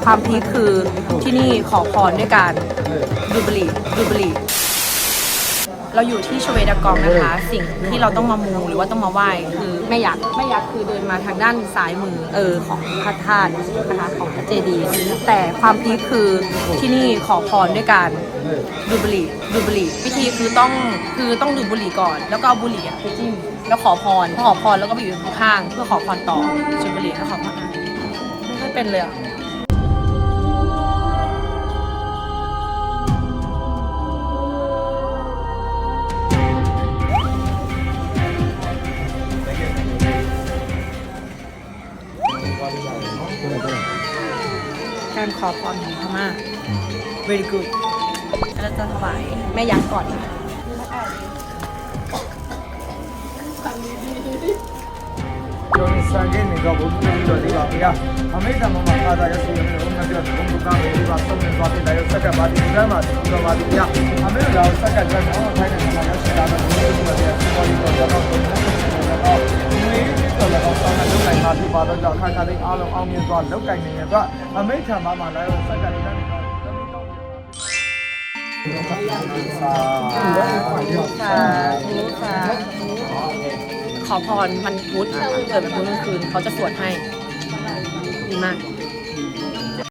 ความพีคคือที่นี่ขอพรด้วยการดูบุหรี่เราอยู่ที่ชเวดากองนะคะสิ่งที่เราต้องมามูหรือว่าต้องมาไหว้คือแม่ยักษ์คือเดินมาทางด้านซ้ายมือของพระธาตุนะคะของพระเจดีย์แต่ความพีคคือที่นี่ขอพรด้วยการดูบุหรี่พิธีคือต้องดูบุหรี่ก่อนแล้วก็เอาบุหรี่ไปจิ้มแล้วขอพรแล้วก็ไปอยู่ข้างๆเพื่อขอพรต่อจุดบุหรี่แล้วขอพรไม่ค่อยเป็นเลยอ่ะการขอพรของพม่า very good แล้วจะถวายแม่ยักษ์ก่อนကျွန်တော်စံကျင်းနေတော့ဘုရားပြောသေးပါဗျာအမေသမမသာသာရရှိနေတော့ငါပြောဘုရားကမေးပါဆုံးနေသွားတဲ့စက်ကပါဒီကမ်းမှာဒီတော့ပါဒီဗျာအမေတို့စက်ကကြတော့ထိုင်းနိုင်ငံမှာရရှိတာတော့ဘုရားပြောတဲ့စပေါ်ဒီတော့တော့ဒီနေ့တော့တော့ဆောင်းတဲ့လုပ်နိုင်မှာဖြစ်ပါတော့ကြောင့်ခါခါလေးအားလုံးအောင်မြင်စွာလုပ်ကိုင်နေတဲ့အတွက်အမေထံမှာလာတော့စက်ကလည်းနေတော့ขอพรมันพุธเกิดวันพุธกลางคืนเขาจะสวดให้ดีมาก